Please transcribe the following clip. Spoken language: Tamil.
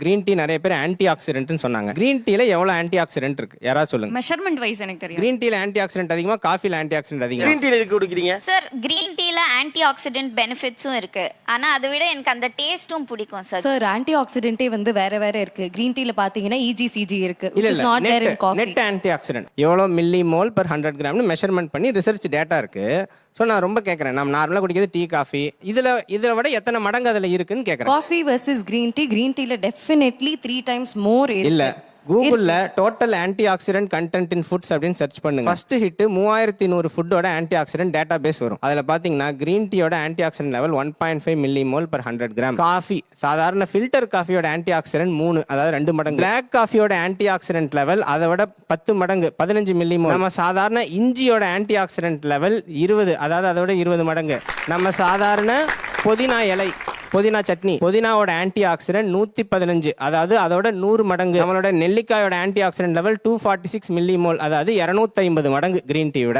கிரீன் டீ நிறைய பேர் ஆன்டி ஆக்சிடென்ட்னு சொன்னாங்க. கிரீன் டீல எவ்வளவு ஆன்டி ஆக்சிடென்ட் இருக்கு யாராவது சொல்லுங்க. மெஷர்மெண்ட் வைஸ் எனக்கு தெரியும். கிரீன் டீல ஆன்டி ஆக்சிடென்ட் அதிகமா, காஃபில ஆன்டி ஆக்சிடென்ட் அதிகமா? கிரீன் டீ எதுக்கு குடிக்கிறீங்க? சார் கிரீன் டீல ஆன்டி ஆக்சிடென்ட் பெனிஃபிட்ஸும் இருக்கு. ஆனா அதை விட எனக்கு அந்த டேஸ்டும் பிடிக்கும் சார். சார் ஆன்டி ஆக்சிடென்ட்டே வந்து வேற வேற இருக்கு. கிரீன் டீல பாத்தீங்கன்னா EGCG இருக்கு, which இல்ல is not there in coffee. Net anti accident எவ்வளவு மில்லி மோல் per 100 கிராம்னு மெஷர்மெண்ட் பண்ணி ரிசர்ச் டேட்டா இருக்கு. ஸோ நான் ரொம்ப கேட்குறேன், நம்ம நார்மலாக குடிக்கிறது டீ காஃபி, இதில் விட எத்தனை மடங்கு அதில் இருக்குன்னு கேட்குறேன். காஃபி வெர்சஸ் கிரீன் டீல டெஃபினெட்லி 3 times more இல்லை, கூகுளில் total anti oxidant content in foods அப்படின்னு சர்ச் பண்ணுங்க. ஃபர்ஸ்ட் ஹிட் 3100 ஃபுட்டோட ஆன்டி ஆக்சிடென்ட் டேட்டா பேஸ் வரும். அதில் பார்த்தீங்கன்னா கிரீன் டீயோட anti oxidant level 1.5 milli mole per 100 கிராம். காஃபி, சாதாரண ஃபில்டர் காஃபியோட ஆன்டி ஆக்சிடென்ட் 3, அதாவது 2 மடங்கு. பிளாக் காஃபியோட ஆன்டி ஆக்சிடென்ட் லெவல் அதை விட 10 மடங்கு, 15 மில்லி மோல். நம்ம சாதாரண இஞ்சியோட ஆன்டி ஆக்சிடென்ட் லெவல் 20, அதாவது அதோட 20 மடங்கு. நம்ம சாதாரண புதினா இலை, புதினா சட்னி, புதினாவோட ஆன்டி ஆக்சிடென்ட் 115, அதாவது அதோட 100 மடங்கு. நம்மளோட நெல்லிக்காயோட anti oxidant level 246 milli mole, அதாவது 250 மடங்கு கிரீன் டீயோட.